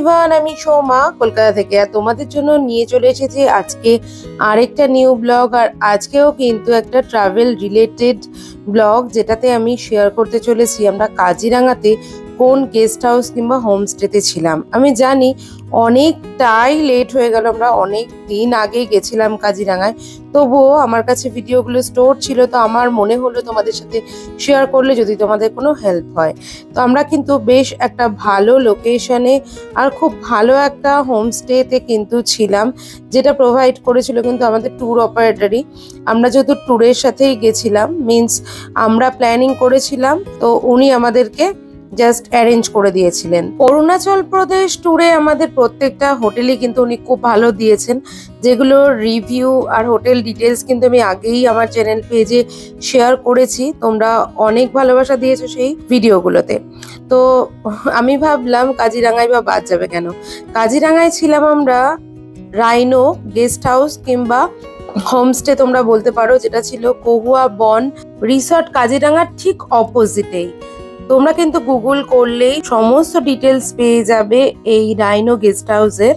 Everyone, আমি সোমা কলকাতা থেকে। আর তোমাদের জন্য নিয়ে চলে এসেছি আজকে আরেকটা নিউ ব্লগ। আর আজকেও কিন্তু একটা ট্রাভেল রিলেটেড ব্লগ, যেটাতে আমি শেয়ার করতে চলেছি আমরা কাজিরাঙাতে কোন গেস্ট হাউস কিংবা হোমস্টেতে ছিলাম। আমি জানি অনেকটাই লেট হয়ে গেল, আমরা অনেক দিন আগেই গেছিলাম কাজিরাঙায়, তবুও আমার কাছে ভিডিওগুলো স্টোর ছিল, তো আমার মনে হলো তোমাদের সাথে শেয়ার করলে যদি তোমাদের কোনো হেল্প হয়। তো আমরা কিন্তু বেশ একটা ভালো লোকেশনে আর খুব ভালো একটা হোমস্টেতে কিন্তু ছিলাম, যেটা প্রোভাইড করেছিল কিন্তু আমাদের ট্যুর অপারেটরই। আমরা যেহেতু ট্যুরের সাথেই গেছিলাম, মিনস আমরা প্ল্যানিং করেছিলাম, তো উনি আমাদেরকে জাস্ট অ্যারেঞ্জ করে দিয়েছিলেন। অরুণাচল প্রদেশ ট্যুরে আমাদের প্রত্যেকটা হোটেলই কিন্তু উনি খুব ভালো দিয়েছেন, যেগুলো রিভিউ আর হোটেল ডিটেলস কিন্তু আমি আগেই আমার চ্যানেল পেজে শেয়ার করেছি। তোমরা অনেক ভালোবাসা দিয়েছো সেই ভিডিওগুলোতে। তো আমি ভাবলাম কাজিরাঙায় বা বাদ যাবে কেন। কাজিরাঙায় ছিলাম আমরা রাইনো গেস্ট হাউস কিংবা হোমস্টে তোমরা বলতে পারো, যেটা ছিল কহুয়া বন রিসর্ট কাজিরাঙার ঠিক অপোজিটেই। তোমরা কিন্তু গুগল করলেই সমস্ত ডিটেলস পেয়ে যাবে এই রাইনো গেস্ট হাউসের।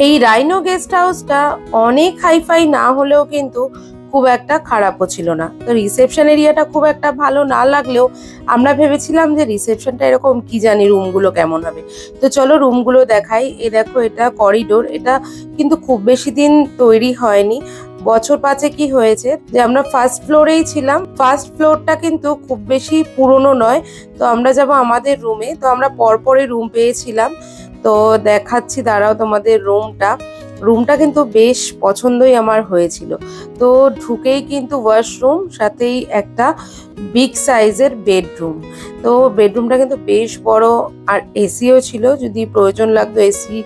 এই রাইনো গেস্ট হাউসটা অনেক হাইফাই না হলেও কিন্তু খুব একটা খারাপও ছিল না। তো রিসেপশন এরিয়াটা খুব একটা ভালো না লাগলেও আমরা ভেবেছিলাম যে রিসেপশনটা এরকম, কি জানি রুমগুলো কেমন হবে। তো চলো রুমগুলো দেখাই। দেখো, এটা করিডোর, এটা কিন্তু খুব বেশি দিন তৈরি হয়নি, বছর পাঁচে কি হয়েছে। যে আমরা ফার্স্ট ফ্লোরেই ছিলাম, ফার্স্ট ফ্লোরটা কিন্তু খুব বেশি পুরনো নয়। তো আমরা যাব আমাদের রুমে, তো আমরা পরপরই রুম পেয়েছিলাম। তো দেখাচ্ছি দাঁড়াও তোমাদের রুমটা কিন্তু বেশ পছন্দই আমার হয়েছিল। তো ঢুকেই কিন্তু ওয়াশরুম, সাথেই একটা বিগ সাইজের বেডরুম। তো বেডরুমটা কিন্তু বেশ বড়, আর এসিও ছিল, যদি প্রয়োজন লাগতো এসি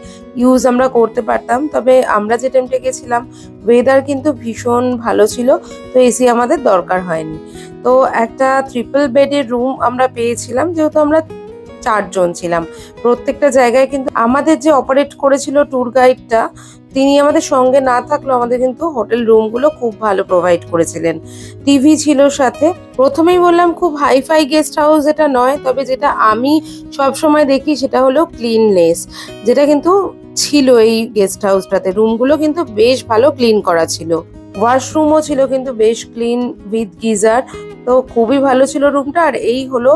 ইউজ আমরা করতে পারতাম। তবে আমরা যে টাইমটা গেছিলাম ওয়েদার কিন্তু ভীষণ ভালো ছিল, তো এসি আমাদের দরকার হয়নি। তো একটা ট্রিপল বেডের রুম আমরা পেয়েছিলাম, যেহেতু আমরা 4 জন ছিলাম। প্রত্যেকটা জায়গায় কিন্তু আমাদের যে অপারেট করেছিল ট্যুর গাইডটা, তিনি আমাদের সঙ্গে না থাকলেও আমাদের কিন্তু হোটেল রুমগুলো খুব ভালো প্রোভাইড করেছিলেন। টিভি ছিল সাথে। প্রথমেই বললাম খুব হাইফাই গেস্ট হাউস এটা নয়, তবে যেটা আমি সব সময় দেখি সেটা হলো ক্লিননেস, যেটা কিন্তু ছিল এই গেস্ট হাউসটাতে। রুমগুলো কিন্তু বেশ ভালো ক্লিন করা ছিল, ওয়াশরুমও ছিল কিন্তু বেশ ক্লিন উইথ গিজার। তো খুবই ভালো ছিল রুমটা। আর এই হলো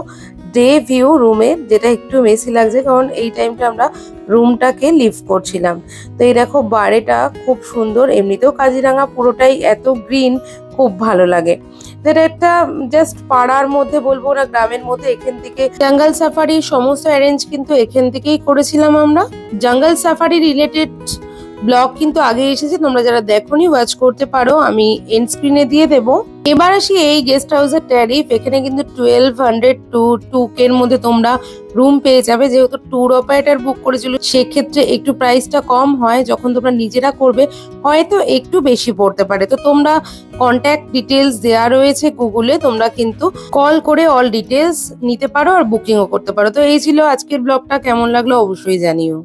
ডে ভিউ রুমে, যেটা একটু মেসি লাগছে কারণ এই টাইমটা আমরা রুমটাকে লিভ করছিলাম। তো এই দেখো বাড়িটা খুব সুন্দর, এমনিতেও কাজিরাঙা পুরোটাই এত গ্রিন, খুব ভালো লাগে। যেটা একটা জাস্ট পাড়ার মধ্যে বলবো না, গ্রামের মধ্যে। এখান থেকে জঙ্গল সাফারি সমস্ত অ্যারেঞ্জ কিন্তু এখান থেকেই করেছিলাম আমরা। জঙ্গল সাফারি রিলেটেড ব্লগ কিন্তু আগে এসেছে, তোমরা যারা দেখোনি ওয়াচ করতে পারো, আমি এন্ড স্ক্রিনে দিয়ে দেবো। এবার আসি এই গেস্ট হাউসের ট্যারিফ। এখানে কিন্তু 1200 টু 2K এর মধ্যে তোমরা রুম পেয়ে যাবে। যেহেতু ট্যুর অপারেটর বুক করেছিল, সেক্ষেত্রে একটু প্রাইসটা কম হয়। যখন তোমরা নিজেরা করবে হয়তো একটু বেশি পড়তে পারে। তো তোমরা কন্ট্যাক্ট ডিটেলস দেওয়া রয়েছে গুগলে, তোমরা কিন্তু কল করে অল ডিটেলস নিতে পারো আর বুকিংও করতে পারো। তো এই ছিল আজকের ব্লগটা, কেমন লাগলো অবশ্যই জানিও।